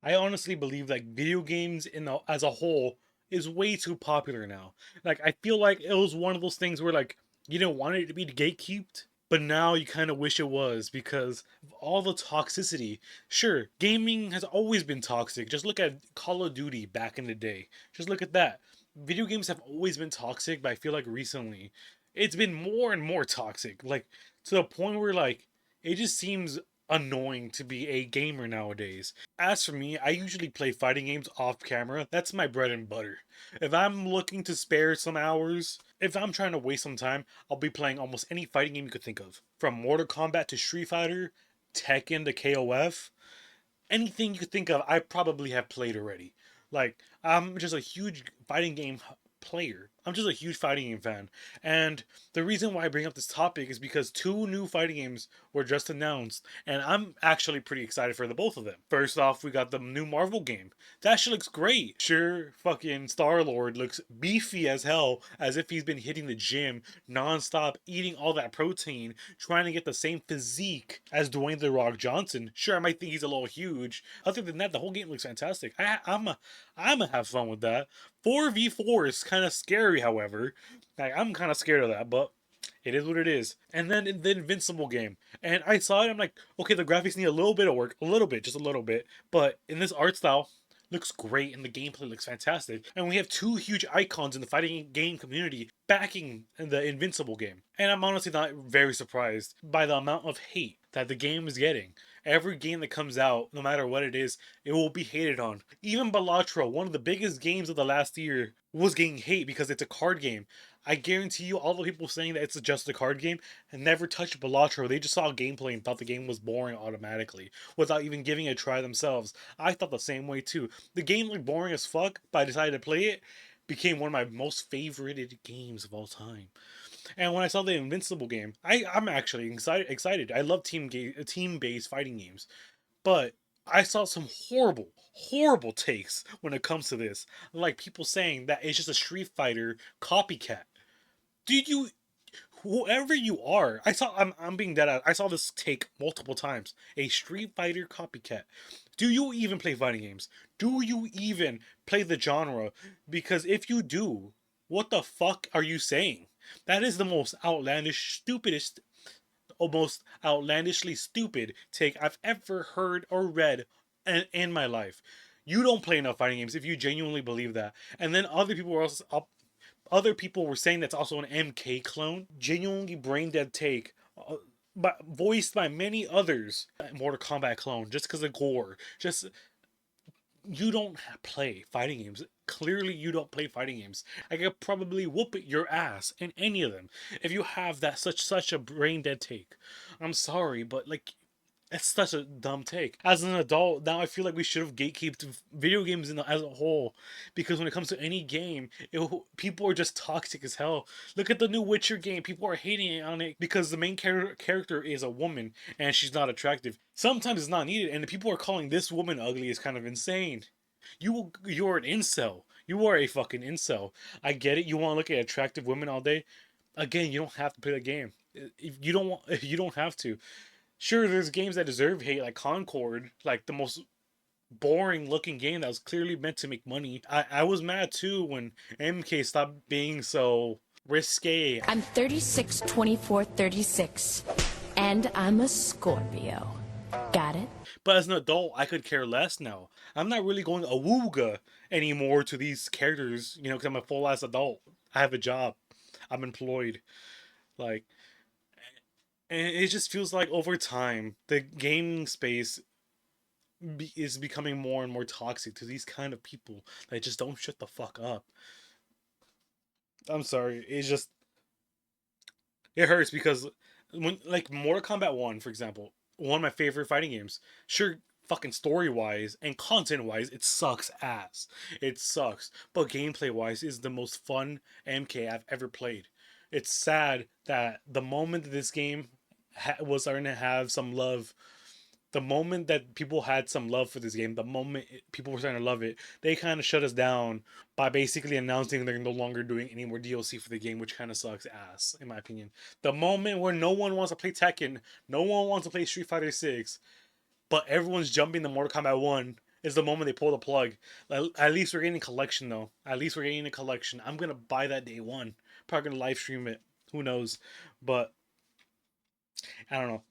I honestly believe like video games as a whole is way too popular now. Like I feel like it was one of those things where like you didn't want it to be gatekeeped, but now you kind of wish it was because of all the toxicity. Sure, gaming has always been toxic. Just look at Call of Duty back in the day. Just look at that. Video games have always been toxic, but I feel like recently it's been more and more toxic. Like to the point where like it just seems annoying to be a gamer nowadays. As for me, I usually play fighting games off camera. That's my bread and butter. If I'm looking to spare some hours, if I'm trying to waste some time, I'll be playing almost any fighting game you could think of. From Mortal Kombat to Street Fighter, Tekken to KOF, anything you could think of, I probably have played already. Like, I'm just a huge fighting game player. I'm just a huge fighting game fan. And the reason why I bring up this topic is because two new fighting games were just announced, and I'm actually pretty excited for the both of them. First off, we got the new Marvel game. That shit looks great. Sure, fucking Star Lord looks beefy as hell, as if he's been hitting the gym nonstop, eating all that protein, trying to get the same physique as Dwayne the Rock Johnson. Sure, I might think he's a little huge. Other than that, the whole game looks fantastic. I'm gonna have fun with that. 4v4 is kind of scary, however. Like, I'm kind of scared of that, but it is what it is. And then the Invincible game. And I saw it, I'm like, okay, the graphics need a little bit of work, a little bit, just a little bit. But in this art style, looks great and the gameplay looks fantastic. And we have two huge icons in the fighting game community backing the Invincible game. And I'm honestly not very surprised by the amount of hate that the game is getting. Every game that comes out, no matter what it is, it will be hated on. Even Balatro, one of the biggest games of the last year, was getting hate because it's a card game. I guarantee you, all the people saying that it's just a card game and never touched Balatro, they just saw gameplay and thought the game was boring automatically without even giving it a try themselves. I thought the same way too. The game looked boring as fuck, but I decided to play it. Became one of my most favorited games of all time. And when I saw the Invincible game, I'm actually excited. I love team based fighting games, but I saw some horrible takes when it comes to this. Like people saying that it's just a Street Fighter copycat. Did you whoever you are, I'm being dead. I saw this take multiple times. A Street Fighter copycat. Do you even play fighting games? Do you even play the genre? Because if you do, what the fuck are you saying? That is the most outlandish, stupidest, almost outlandishly stupid take I've ever heard or read in my life. You don't play enough fighting games if you genuinely believe that. And then other people were saying that's also an MK clone. Genuinely brain dead take. But voiced by many others, Mortal Kombat clone, just because of gore. Just you don't play fighting games. Clearly, you don't play fighting games. I could probably whoop your ass in any of them if you have that such a brain dead take. I'm sorry, but like it's such a dumb take. As an adult, now I feel like we should have gatekeeped video games as a whole, because when it comes to any game, people are just toxic as hell. Look at the new Witcher game. People are hating on it because the main character is a woman and she's not attractive. Sometimes it's not needed, and the people are calling this woman ugly is kind of insane. You're an incel. You are a fucking incel. I get it. You want to look at attractive women all day. Again, you don't have to play the game. If you don't want, you don't have to. Sure, there's games that deserve hate, like Concord, like the most boring looking game that was clearly meant to make money. I was mad too when MK stopped being so risque. I'm 36, 24, 36, and I'm a Scorpio. Got it? But as an adult, I could care less now. I'm not really going awooga anymore to these characters, because I'm a full ass adult. I have a job. I'm employed. Like, and it just feels like over time, the gaming space is becoming more and more toxic to these kind of people that just don't shut the fuck up. I'm sorry. It hurts because when like Mortal Kombat 1, for example, one of my favorite fighting games. Sure, fucking story wise and content wise, it sucks ass. It sucks. But gameplay wise is the most fun MK I've ever played. It's sad that the moment that this game was starting to have some love, the moment that people had some love for this game, people were starting to love it, they kind of shut us down by basically announcing they're no longer doing any more DLC for the game, which kind of sucks ass, in my opinion. The moment where no one wants to play Tekken, no one wants to play Street Fighter 6, but everyone's jumping to Mortal Kombat 1 is the moment they pull the plug. At least we're getting a collection though. At least we're getting a collection. I'm gonna buy that day one. Probably gonna live stream it. Who knows? But I don't know.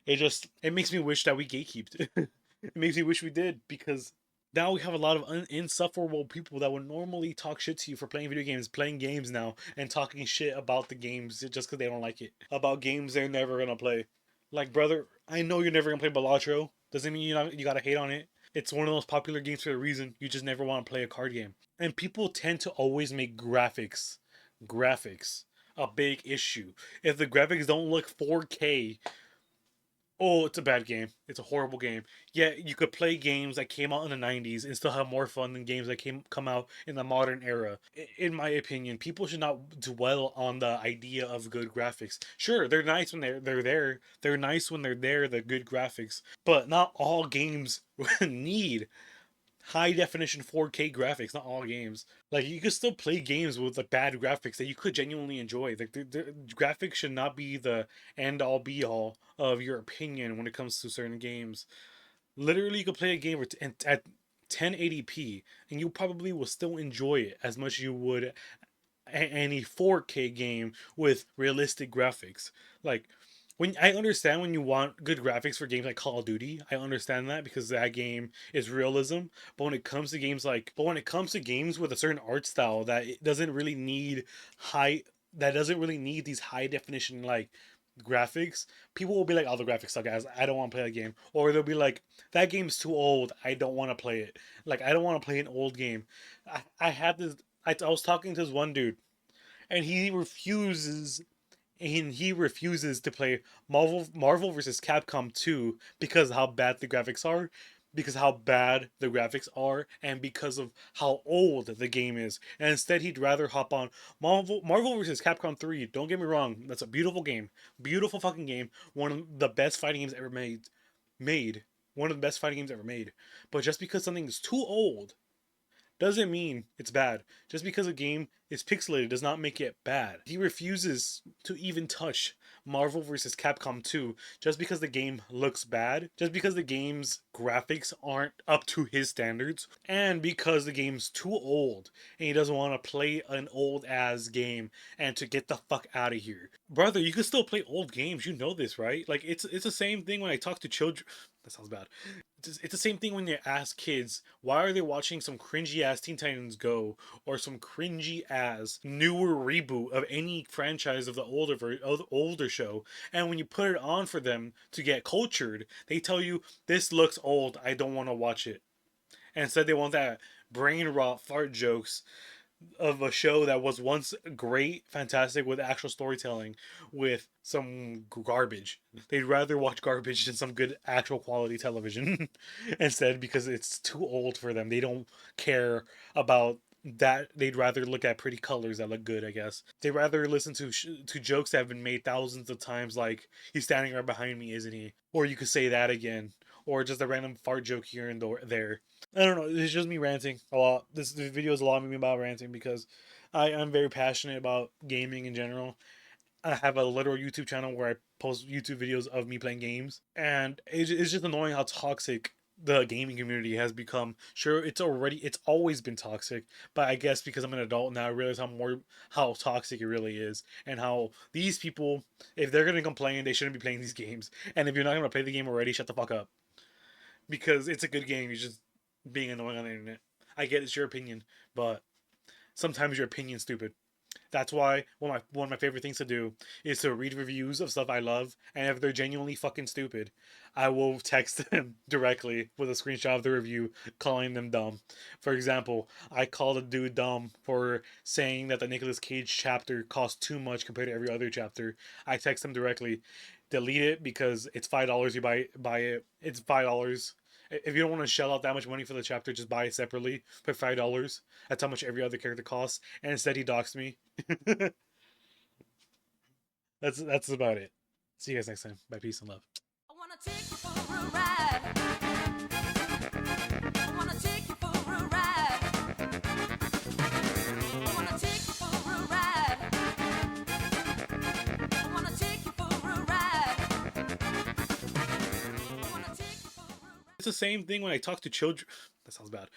It makes me wish that we gatekeeped. It makes me wish we did because now we have a lot of insufferable people that would normally talk shit to you for playing video games, playing games now, and talking shit about the games just because they don't like it. About games they're never gonna play. Like, brother, I know you're never gonna play Balatro. Doesn't mean you gotta hate on it. It's one of those popular games for a reason. You just never want to play a card game. And people tend to always make graphics, a big issue. If the graphics don't look 4K, oh, it's a bad game. It's a horrible game. Yeah, you could play games that came out in the 90s and still have more fun than games that come out in the modern era. In my opinion, people should not dwell on the idea of good graphics. Sure, they're nice when they're there. They're nice when they're there, the good graphics. But not all games need high definition 4K graphics. Not all games. Like, you can still play games with like bad graphics that you could genuinely enjoy. Like, the graphics should not be the end all be all of your opinion when it comes to certain games. Literally, you could play a game at 1080p and you probably will still enjoy it as much as you would any 4K game with realistic graphics. Like, when I understand when you want good graphics for games like Call of Duty, I understand that because that game is realism. But when it comes to games with a certain art style that it doesn't really need high, that doesn't really need these high definition like graphics, people will be like, "Oh, the graphics suck, guys. I don't want to play that game," or they'll be like, "That game's too old. I don't want to play it. Like, I don't want to play an old game." I had this. I was talking to this one dude, and he refuses to play Marvel versus Capcom 2 because of how bad the graphics are, and because of how old the game is. And instead, he'd rather hop on Marvel versus Capcom 3. Don't get me wrong, that's a beautiful game, beautiful fucking game, one of the best fighting games ever made, one of the best fighting games ever made. But just because something is too old doesn't mean it's bad. Just because a game is pixelated does not make it bad. He refuses to even touch Marvel vs. Capcom 2 just because the game looks bad, just because the game's graphics aren't up to his standards, and because the game's too old and he doesn't want to play an old ass game and to get the fuck out of here. Brother, you can still play old games. You know this, right? Like, it's the same thing when I talk to children. That sounds bad. It's the same thing when you ask kids why are they watching some cringy ass Teen Titans Go or some cringy ass newer reboot of any franchise of the older show, and when you put it on for them to get cultured, they tell you this looks old, I don't want to watch it. And instead they want that brain rot fart jokes of a show that was once great, fantastic with actual storytelling, with some garbage. They'd rather watch garbage than some good actual quality television instead because it's too old for them. They don't care about that. They'd rather look at pretty colors that look good, I guess. They'd rather listen to jokes that have been made thousands of times, like he's standing right behind me, isn't he? Or you could say that again, or just a random fart joke here and there. I don't know. It's just me ranting a lot. This video is a lot of me about ranting because I'm very passionate about gaming in general. I have a literal YouTube channel where I post YouTube videos of me playing games, and it's just annoying how toxic the gaming community has become. Sure, it's always been toxic, but I guess because I'm an adult now, I realize how toxic it really is, and how these people, if they're gonna complain, they shouldn't be playing these games. And if you're not gonna play the game already, shut the fuck up, because it's a good game. You're just being annoying on the internet. I get it's your opinion, but sometimes your opinion's stupid. That's why one of my favorite things to do is to read reviews of stuff I love, and if they're genuinely fucking stupid, I will text them directly with a screenshot of the review calling them dumb. For example, I called a dude dumb for saying that the Nicolas Cage chapter cost too much compared to every other chapter. I text them directly, delete it because it's $5. You buy it. It's $5. If you don't want to shell out that much money for the chapter, just buy it separately for $5. That's how much every other character costs. And instead, he doxed me. That's about it. See you guys next time. Bye, peace and love. I wanna take you for a ride. I wanna take you for a ride. I wanna take you for a ride. I wanna take you for a ride. I wanna take you for a ride. It's the same thing when I talk to children. That sounds bad.